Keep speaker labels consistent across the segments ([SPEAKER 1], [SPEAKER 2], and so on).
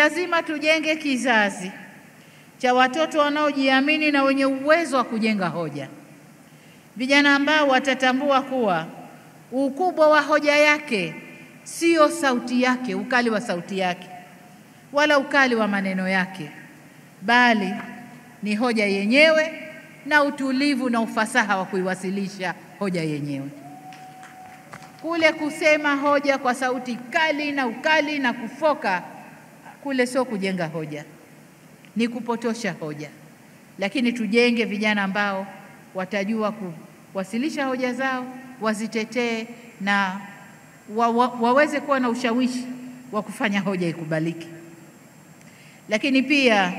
[SPEAKER 1] lazima tujenge kizazi cha watoto wanaojiamini na wenye uwezo wa kujenga hoja. Vijana ambao watatambua kuwa ukubwa wa hoja yake sio sauti yake, ukali wa sauti yake, wala ukali wa maneno yake, bali ni hoja yenyewe na utulivu na ufasaha wa kuiwasilisha hoja yenyewe. Kule kusema hoja kwa sauti kali na ukali na kufoka, kule sio kujenga hoja, ni kupotosha hoja. Lakini tujenge vijana ambao watajua kuwasilisha hoja zao, wazitetee na waweze kuwa na ushawishi wa kufanya hoja ikubaliki. Lakini pia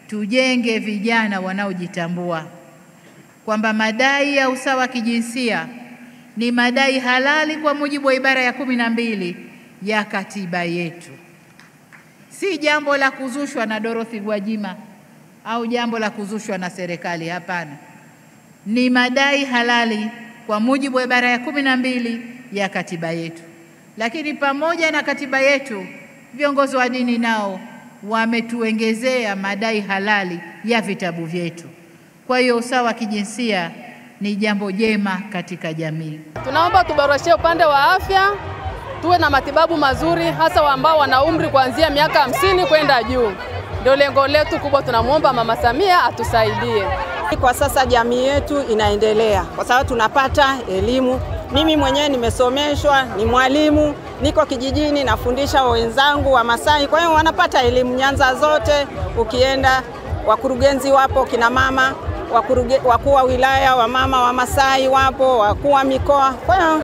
[SPEAKER 1] tujenge vijana wanaojitambua kwamba madai ya usawa kijinsia ni madai halali kwa mujibu wa ibara ya 12 ya katiba yetu. Si jambo la kuzushwa na Dorothy Gwajima au jambo la kuzushwa na serikali, hapana. Ni madai halali kwa mujibu wa ibara ya 12 ya katiba yetu. Lakini pamoja na katiba yetu, viongozi wa dini nao wametuongezea madai halali ya vitabu vyetu. Kwa hiyo usawa kijinsia ni jambo jema katika jamii.
[SPEAKER 2] Tunaomba tuboreshie upande wa afya, tuwe na matibabu mazuri, hasa ambao wana umri kuanzia miaka 50 kwenda juu. Ndio lengo letu kubwa, tunamuomba Mama Samia atusaidie.
[SPEAKER 3] Kwa sasa jamii yetu inaendelea kwa sababu tunapata elimu. Mimi mwenyewe nimesomeshwa, ni mwalimu, niko kijijini nafundisha wenzangu wa Masai, kwa hiyo wanapata elimu nyanza zote. Ukienda wakurugenzi wapo, kina mama, wakuu wa wilaya wa mama wa Masai wapo, wakuu wa mikoa. Kwa hiyo